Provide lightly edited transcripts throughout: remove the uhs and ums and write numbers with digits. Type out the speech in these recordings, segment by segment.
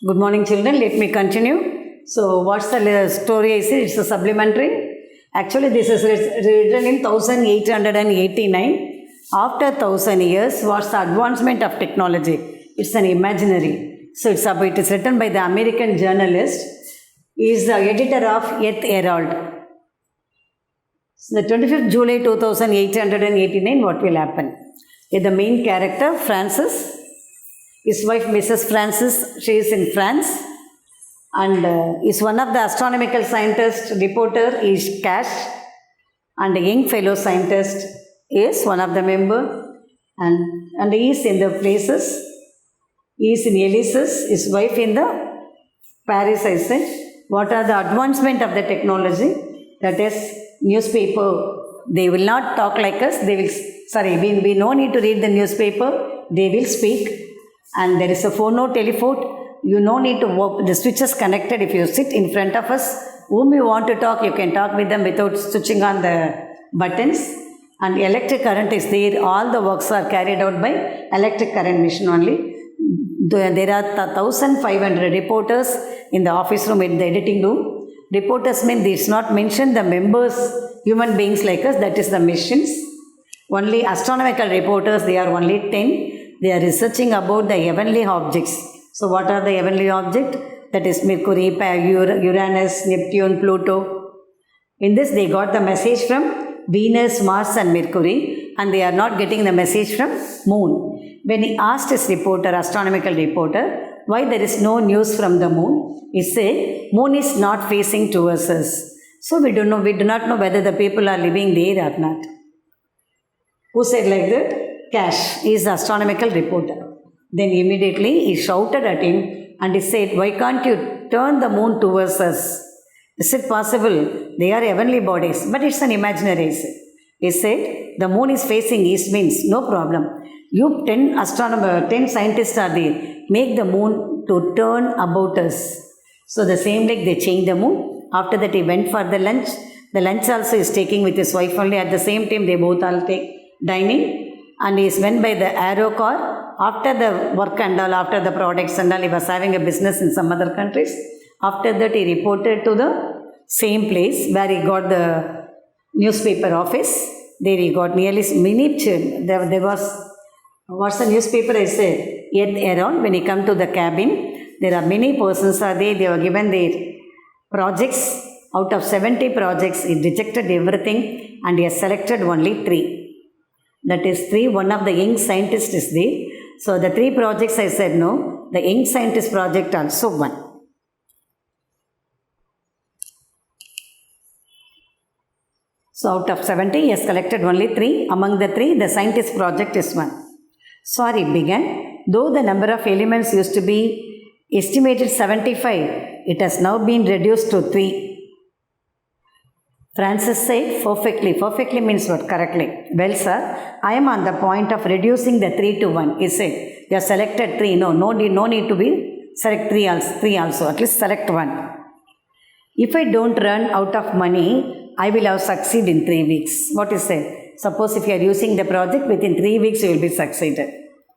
Good morning, children. Let me continue. So, what's the story? It's a supplementary. Actually, this is written in 1889. After 1000 years, what's the advancement of technology? It's an imaginary. So, it is written by the American journalist. He is the editor of Earth Herald. So, the 25th July 2889, what will happen? The main character, Francis. His wife, Mrs. Francis, she is in France and is one of the astronomical scientists, reporter is Cash, and a young fellow scientist is one of the member, and he is in the places, he is in Elysis, his wife in the Paris, I said. What are the advancement of the technology? That is newspaper. They will not talk like us, they will, we no need to read the newspaper, they will speak. And there is a phono telephone. You no need to work. The switch is connected. If you sit in front of us, whom you want to talk, you can talk with them without switching on the buttons. And electric current is there. All the works are carried out by electric current machine only. There are 1,500 reporters in the office room, in the editing room. Reporters mean it's not mentioned the members, human beings like us, that is the machines. Only astronomical reporters, they are only 10. They are researching about the heavenly objects. So what are the heavenly objects? That is Mercury, Uranus, Neptune, Pluto. In this they got the message from Venus, Mars and Mercury, and they are not getting the message from Moon. When he asked his reporter, astronomical reporter, why there is no news from the Moon, he said, Moon is not facing towards us. So we do not know whether the people are living there or not. Who said like that? Cash is the astronomical reporter. Then immediately he shouted at him and he said, why can't you turn the moon towards us? Is it possible? They are heavenly bodies, but it's an imaginary. He said, the moon is facing east means no problem. You 10 scientists are there. Make the moon to turn about us. So the same like they changed the moon. After that he went for the lunch. The lunch also is taking with his wife only. At the same time they both all take dining. And he went by the aero car. After the work and all, after the products and all, he was having a business in some other countries. After that, he reported to the same place where he got the newspaper office. There he got nearly many, there was, what's the newspaper I said? Earth Herald. When he come to the cabin, there are many persons are there. They were given their projects. Out of 70 projects, he rejected everything and he has selected only 3. That is 3, one of the young scientists is there. So the 3 projects I said no, the young scientist project also 1. So out of 70, he has collected only 3. Among the 3, the scientist project is 1. So it began, though the number of elements used to be estimated 75, it has now been reduced to 3. Francis said, perfectly. Perfectly means what? Correctly. Well, sir, I am on the point of reducing the 3 to 1. He said, you have selected 3. No need to be select 3 also. At least select 1. If I don't run out of money, I will have succeeded in 3 weeks. What he said? Suppose if you are using the project, within 3 weeks you will be succeeded.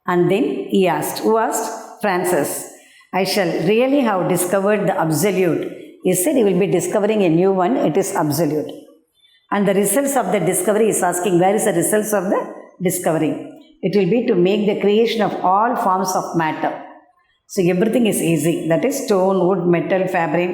And then he asked, who asked? Francis. I shall really have discovered the absolute. He said he will be discovering a new one, it is absolute. And the results of the discovery is asking, where is the results of the discovery? It will be to make the creation of all forms of matter. So everything is easy, that is stone, wood, metal, fabric.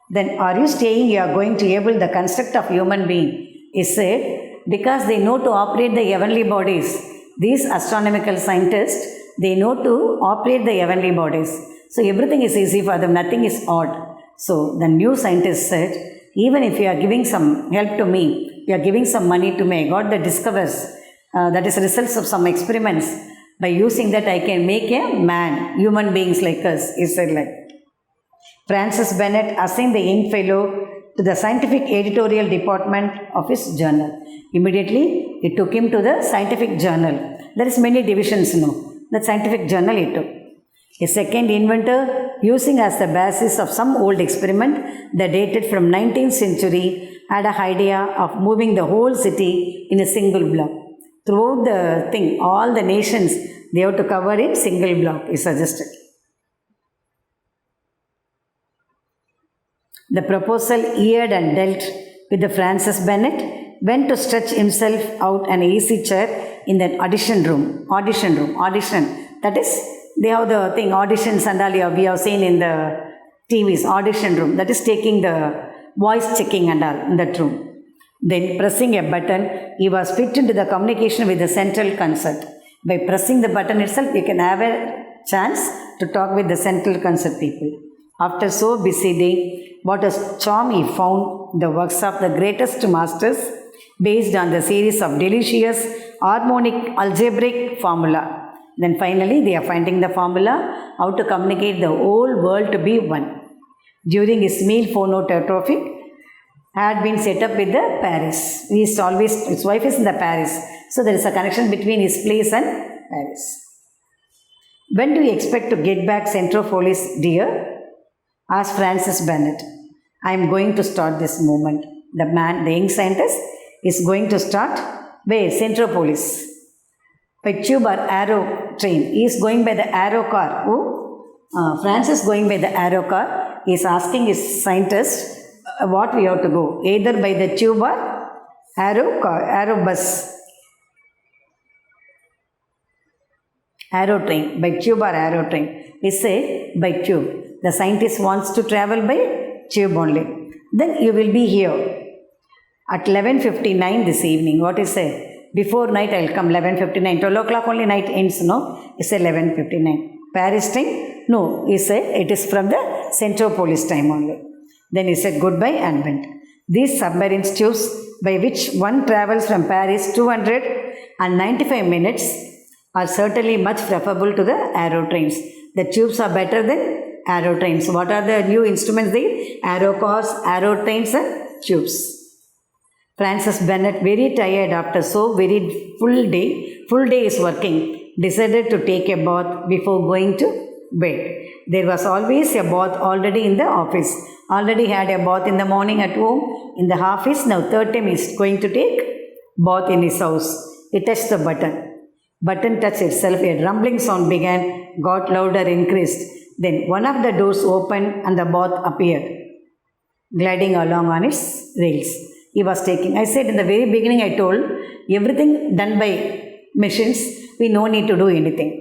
Then are you saying you are going to able the construct of human being? He said, because they know to operate the heavenly bodies. These astronomical scientists, they know to operate the heavenly bodies. So everything is easy for them, nothing is odd. So the new scientist said, even if you are giving some help to me, you are giving some money to me, I got the discoveries, that is results of some experiments. By using that I can make a man, human beings like us, he said like. Francis Bennett assigned the young fellow to the scientific editorial department of his journal. Immediately, he took him to the scientific journal. There is many divisions, The scientific journal he took. A second inventor, using as the basis of some old experiment that dated from 19th century, had an idea of moving the whole city in a single block. Throughout the thing, all the nations, they have to cover in single block, he suggested. The proposal eared and dealt with the Francis Bennett went to stretch himself out an easy chair in the audition room. Audition. That is, they have the thing, auditions and all we have seen in the TVs, audition room. That is taking the voice checking and all in that room. Then pressing a button, he was fit into the communication with the central concert. By pressing the button itself, you can have a chance to talk with the central concert people. After so busy day, what a charm he found the works of the greatest masters based on the series of delicious harmonic algebraic formula. Then finally, they are finding the formula how to communicate the whole world to be one. During his meal, phonotetraphic had been set up with the Paris. His wife is in the Paris. So there is a connection between his place and Paris. When do you expect to get back Centropolis, dear? Asked Francis Bennett. I am going to start this moment. The young scientist, is going to start where? Centropolis. By tube or arrow train. He is going by the arrow car. Francis going by the arrow car. He is asking his scientist what we have to go. Either by the tube or arrow car, arrow bus. Arrow train. By tube or arrow train. He say by tube. The scientist wants to travel by tube only. Then you will be here at 11:59 this evening. What is it? Before night I will come 11:59. 12 o'clock only night ends, no? It's 11:59. Paris time? No. He said it is from the Centropolis time only. Then he said goodbye and went. These submarine tubes by which one travels from Paris 295 minutes are certainly much preferable to the arrow trains. The tubes are better than arrow trains. What are the new instruments there? Arrow cars, arrow trains and tubes. Francis Bennett, very tired after so very full day is working, decided to take a bath before going to bed. There was always a bath already in the office. Already had a bath in the morning at home, in the office. Now third time he is going to take bath in his house. He touched the button. Button touched itself. A rumbling sound began, got louder, increased. Then one of the doors opened and the bath appeared, gliding along on its rails. He was taking. I said in the very beginning, I told everything done by machines. We no need to do anything.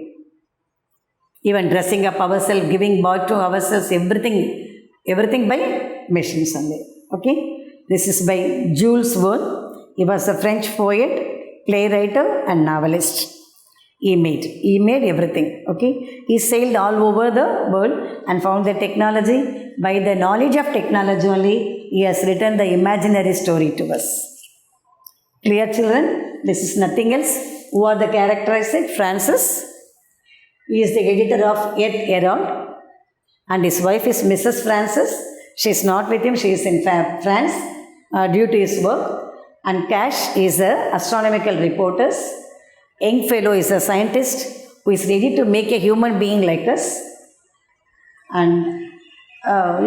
Even dressing up ourselves, giving bath to ourselves, everything by machines only. Okay. This is by Jules Verne. He was a French poet, playwright, and novelist. He made everything. Okay. He sailed all over the world and found the technology. By the knowledge of technology only, he has written the imaginary story to us. Clear, children? This is nothing else. Who are the characters? Francis. He is the editor of Yet Herald. And his wife is Mrs. Francis. She is not with him. She is in France due to his work. And Cash is an astronomical reporter. Young fellow is a scientist who is ready to make a human being like us. And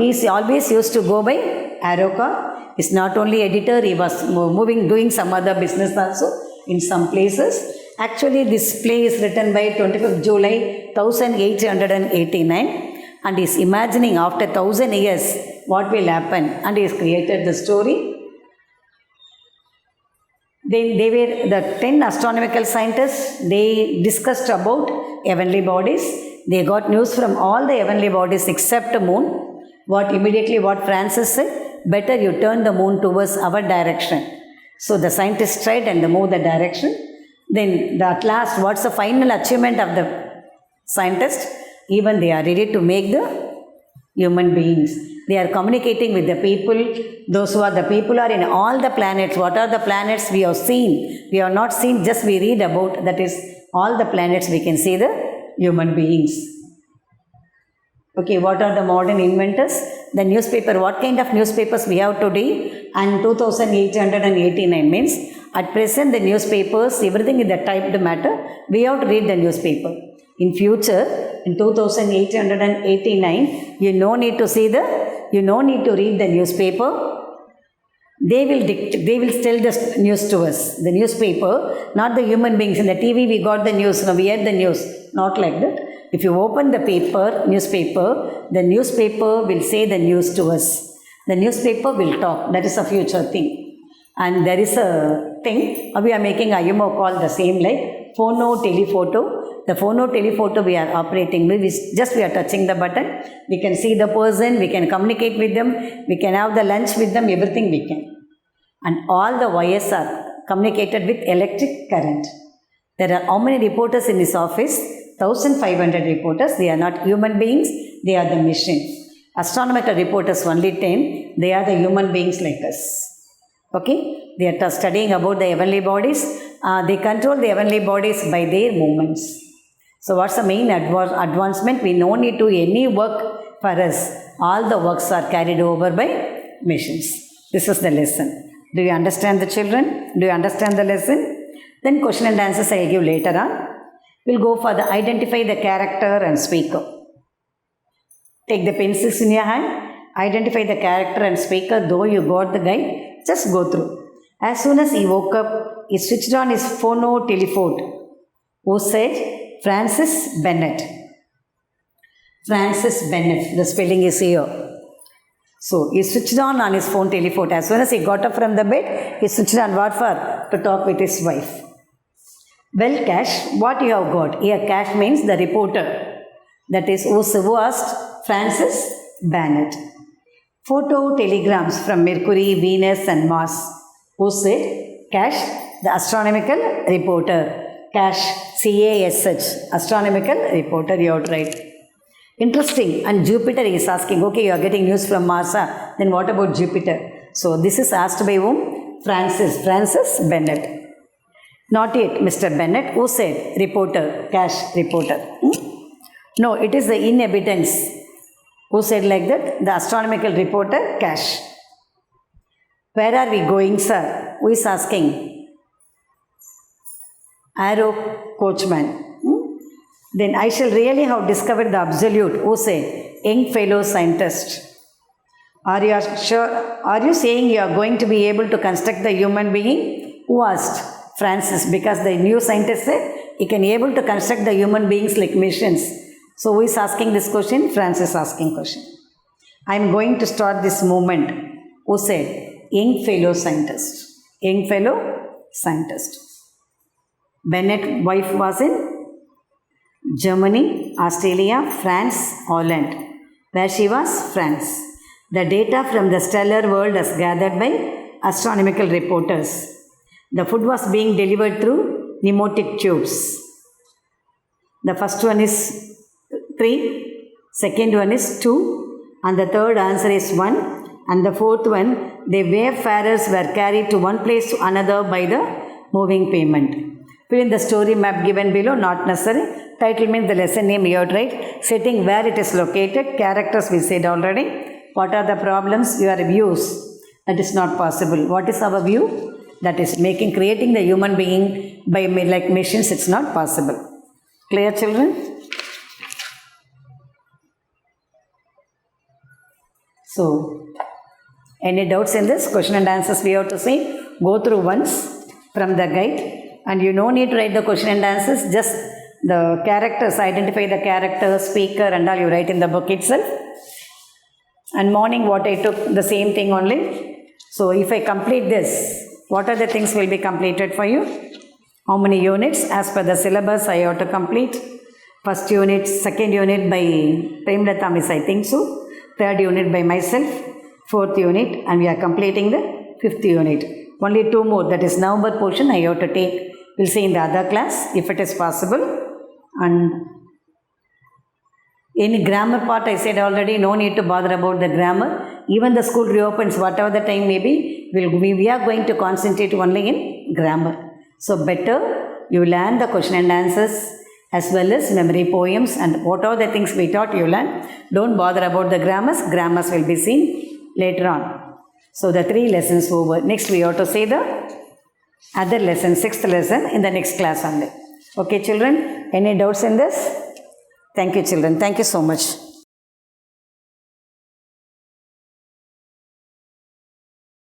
he is always used to go by arrow car. He is not only editor, he was doing some other business also in some places. Actually, this play is written by 25th July 1889 and he is imagining after 1000 years what will happen, and he has created the story. They were the 10 astronomical scientists. They discussed about heavenly bodies. They got news from all the heavenly bodies except the moon. What Francis said, better you turn the moon towards our direction. So the scientists tried and they moved the direction. Then at last, what's the final achievement of the scientists? Even they are ready to make the human beings. They are communicating with the people. Those who are the people are in all the planets. What are the planets we have seen? We have not seen, just we read about. That is all the planets we can see the human beings. Okay, what are the modern inventors? The newspaper. What kind of newspapers we have today? And 2889 means at present the newspapers, everything is the typed matter. We have to read the newspaper. In future, in 2889, you no need to read the newspaper. They will tell the news to us. The newspaper, not the human beings. In the TV we got the news, now we heard the news. Not like that. If you open the newspaper, the newspaper will say the news to us. The newspaper will talk. That is a future thing. And there is a thing, we are making IMO call the same like phono telephoto. The phono telephoto we are operating with, we are touching the button. We can see the person, we can communicate with them, we can have the lunch with them, everything we can. And all the wires are communicated with electric current. There are how many reporters in this office? 1500 reporters. They are not human beings, they are the machine. Astronomical reporters only 10, they are the human beings like us. Okay, they are studying about the heavenly bodies. They control the heavenly bodies by their movements. So what's the main advancement? We no need to do any work for us. All the works are carried over by machines. This is the lesson. Do you understand the children? Do you understand the lesson? Then question and answers I will give later on. We'll go for the identify the character and speaker. Take the pencils in your hand. Identify the character and speaker. Though you got the guide, just go through. As soon as he woke up, he switched on his phono telephone. Who said? Francis Bennett. Francis Bennett. The spelling is here. So he switched on his phone telephone. As soon as he got up from the bed, he switched on what for? To talk with his wife. Well, Cash, what you have got? Here, Cash means the reporter. That is who asked Francis Bennett. Photo telegrams from Mercury, Venus and Mars. Who said? Cash, the astronomical reporter. Cash, C-A-S-H, astronomical reporter, you have right. Interesting. And Jupiter is asking, okay, you are getting news from Mars, then what about Jupiter? So this is asked by whom? Francis Bennett. Not yet, Mr. Bennett. Who said? Reporter, Cash, reporter. No, it is the inhabitants. Who said like that? The astronomical reporter, Cash. Where are we going, sir? Who is asking? Arrow Coachman. Then I shall really have discovered the absolute. Who said? Young fellow scientist. Are you sure? Are you saying you are going to be able to construct the human being? Who asked? Francis, because the new scientist said he can be able to construct the human beings like machines. So who is asking this question? Francis asking question. I am going to start this movement. Who said? Young fellow scientist. Young fellow scientist. Bennett wife was in Germany, Australia, France, Holland. Where she was? France. The data from the stellar world is gathered by astronomical reporters. The food was being delivered through pneumatic tubes. The first one is 3, second one is 2, and the third answer is 1, and the fourth one, the wayfarers were carried to one place to another by the moving pavement. Fill in the story map given below, not necessary. Title means the lesson name you have to write. Setting where it is located. Characters we said already. What are the problems? Your views. That is not possible. What is our view? That is creating the human being by like machines. It's not possible. Clear, children? So, any doubts in this? Question and answers we have to say. Go through once from the guide. And you no need to write the question and answers, just the characters, identify the character, speaker and all you write in the book itself. And morning what I took, the same thing only. So if I complete this, what are the things will be completed for you? How many units? As per the syllabus I have to complete. First unit, second unit by Premlata Miss, I think so. Third unit by myself. Fourth unit, and we are completing the fifth unit. Only 2 more, that is November portion I have to take. We'll see in the other class if it is possible. And any grammar part I said already, no need to bother about the grammar. Even the school reopens, whatever the time may be, we are going to concentrate only in grammar. So better you learn the question and answers as well as memory poems and what are the things we taught you learn. Don't bother about the grammars. Grammars will be seen later on. So the 3 lessons over. Next we have to say the other lesson, 6th lesson in the next class only. Okay children, any doubts in this? Thank you children. Thank you so much.